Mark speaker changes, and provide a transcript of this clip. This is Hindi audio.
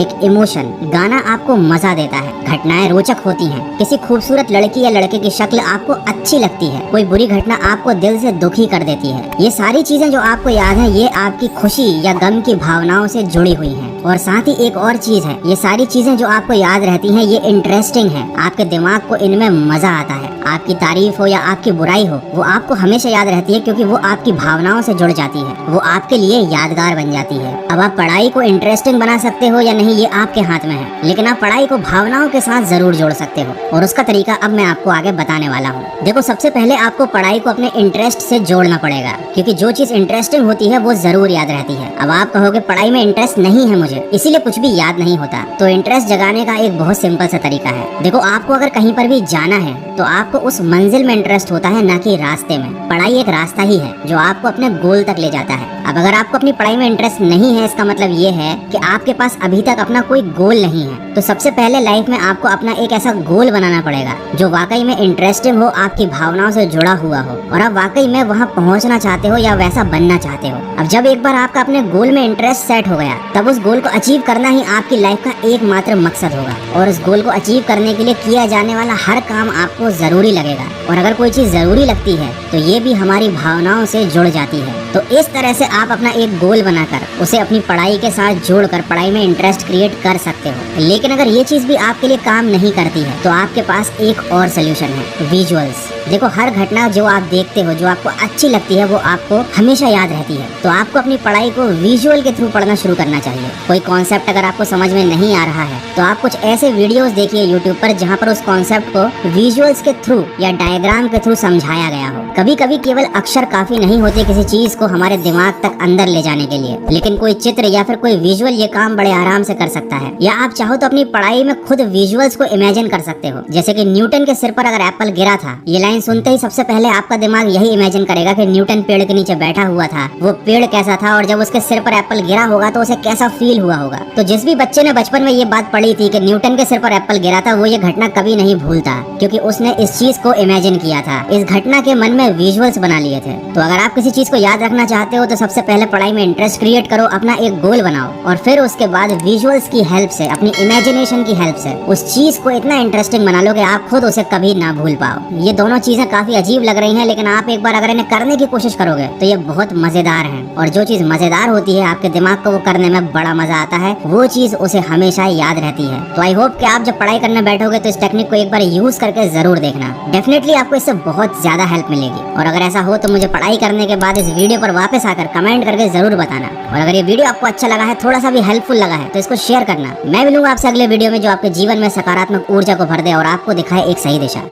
Speaker 1: एक इमोशन। गाना आपको मजा देता है, घटनाएं रोचक होती हैं, किसी खूबसूरत लड़की या लड़के की शक्ल आपको अच्छी लगती है, कोई बुरी घटना आपको दिल से दुखी कर देती है। ये सारी चीजें जो आपको याद है, ये आपकी खुशी या गम की भावनाओं से जुड़ी हुई हैं। और साथ ही एक और चीज है, ये सारी चीजें जो आपको याद रहती हैं, ये इंटरेस्टिंग है। आपके दिमाग को इनमें मजा आता है। आपकी तारीफ हो या आपकी बुराई हो, वो आपको हमेशा याद रहती है, क्योंकि वो आपकी भावनाओं से जुड़ जाती है, वो आपके लिए यादगार बन जाती है। अब आप पढ़ाई को इंटरेस्टिंग बना सकते हो या नहीं, ये आपके हाथ में है, लेकिन आप पढ़ाई को भावनाओं के साथ जरूर जोड़ सकते हो, और उसका तरीका अब मैं आपको आगे बताने वाला हूँ। देखो, सबसे पहले आपको पढ़ाई को अपने इंटरेस्ट से जोड़ना पड़ेगा, क्योंकि जो चीज इंटरेस्टिंग होती है वो जरूर याद रहती है। अब आप कहोगे पढ़ाई में इंटरेस्ट नहीं है मुझे, इसीलिए कुछ भी याद नहीं होता। तो इंटरेस्ट जगाने का एक बहुत सिंपल सा तरीका है। देखो, आपको अगर कहीं पर भी जाना है तो आपको उस मंजिल में इंटरेस्ट होता है, ना कि रास्ते में। पढ़ाई एक रास्ता ही है जो आपको अपने गोल तक ले जाता है। अब अगर आपको अपनी पढ़ाई में इंटरेस्ट नहीं है, इसका मतलब ये है कि आपके पास अभी तक अपना कोई गोल नहीं है। तो सबसे पहले लाइफ में आपको अपना एक ऐसा गोल बनाना पड़ेगा जो वाकई में इंटरेस्टिंग हो, आपकी भावनाओं से जुड़ा हुआ हो, और आप वाकई में वहाँ पहुँचना चाहते हो या वैसा बनना चाहते हो। अब जब एक बार आपका अपने गोल में इंटरेस्ट सेट हो गया, तब उस गोल को अचीव करना ही आपकी लाइफ का एकमात्र मकसद होगा। और उस गोल को अचीव करने के लिए किया जाने वाला हर काम आपको जरूरी लगेगा। और अगर कोई चीज जरूरी लगती है तो ये भी हमारी भावनाओं से जुड़ जाती है। तो इस तरह से आप अपना एक गोल बनाकर उसे अपनी पढ़ाई के साथ जोड़कर पढ़ाई में इंटरेस्ट क्रिएट कर सकते हो। लेकिन अगर ये चीज भी आपके लिए काम नहीं करती है, तो आपके पास एक और सोल्यूशन है, विजुअल्स। देखो, हर घटना जो आप देखते हो, जो आपको अच्छी लगती है, वो आपको हमेशा याद रहती है। तो आपको अपनी पढ़ाई को विजुअल के थ्रू पढ़ना शुरू करना चाहिए। कोई कॉन्सेप्ट अगर आपको समझ में नहीं आ रहा है, तो आप कुछ ऐसे वीडियोस देखिए यूट्यूब पर, जहाँ पर उस कॉन्सेप्ट को विजुअल्स के थ्रू या डायग्राम के थ्रू समझाया गया हो। कभी कभी केवल अक्षर काफी नहीं होते किसी चीज को हमारे दिमाग तक अंदर ले जाने के लिए, लेकिन कोई चित्र या फिर कोई विजुअल ये काम बड़े आराम से कर सकता है। या आप चाहो तो अपनी पढ़ाई में खुद विजुअल्स को इमेजिन कर सकते हो। जैसे कि न्यूटन के सिर पर अगर एप्पल गिरा था, ये लाइन सुनते ही सबसे पहले आपका दिमाग यही इमेजिन करेगा कि न्यूटन पेड़ के नीचे बैठा हुआ था, वो पेड़ कैसा था, और जब उसके सिर पर एप्पल गिरा होगा तो उसे कैसा फील हुआ होगा। तो जिस भी बच्चे ने बचपन में ये बात पढ़ी थी कि न्यूटन के सिर पर एप्पल गिरा था, वो ये घटना कभी नहीं भूलता, क्योंकि उसने इस चीज को इमेजिन किया था, इस घटना के मन में विजुअल्स बना लिए थे। तो अगर आप किसी चीज को याद रखना चाहते हो, तो सबसे पहले पढ़ाई में इंटरेस्ट क्रिएट करो, अपना एक गोल बनाओ, और फिर उसके बाद विजुअल्स की हेल्प से, अपनी इमेजिनेशन की हेल्प से उस चीज को इतना इंटरेस्टिंग बना लो कि आप खुद उसे कभी ना भूल पाओ। ये दोनों चीजें काफी अजीब लग रही हैं, लेकिन आप एक बार अगर इन्हें करने की कोशिश करोगे तो ये बहुत मजेदार है। और जो चीज मजेदार होती है, आपके दिमाग को वो करने में बड़ा मजा आता है, वो चीज उसे हमेशा याद रहती है। तो आई होप कि आप जब पढ़ाई करने बैठोगे तो इस टेक्निक को एक बार यूज करके जरूर देखना। डेफिनेटली आपको इससे बहुत ज्यादा हेल्प मिलेगी। और अगर ऐसा हो तो मुझे पढ़ाई करने के बाद इस वीडियो पर वापस आकर कमेंट करके जरूर बताना। और अगर ये वीडियो आपको अच्छा लगा है, थोड़ा सा भी हेल्पफुल लगा है, तो इसको शेयर करना। मैं मिलूंगा आपसे अगले वीडियो में, जो आपके जीवन में सकारात्मक ऊर्जा को भर दे और आपको दिखाए एक सही दिशा।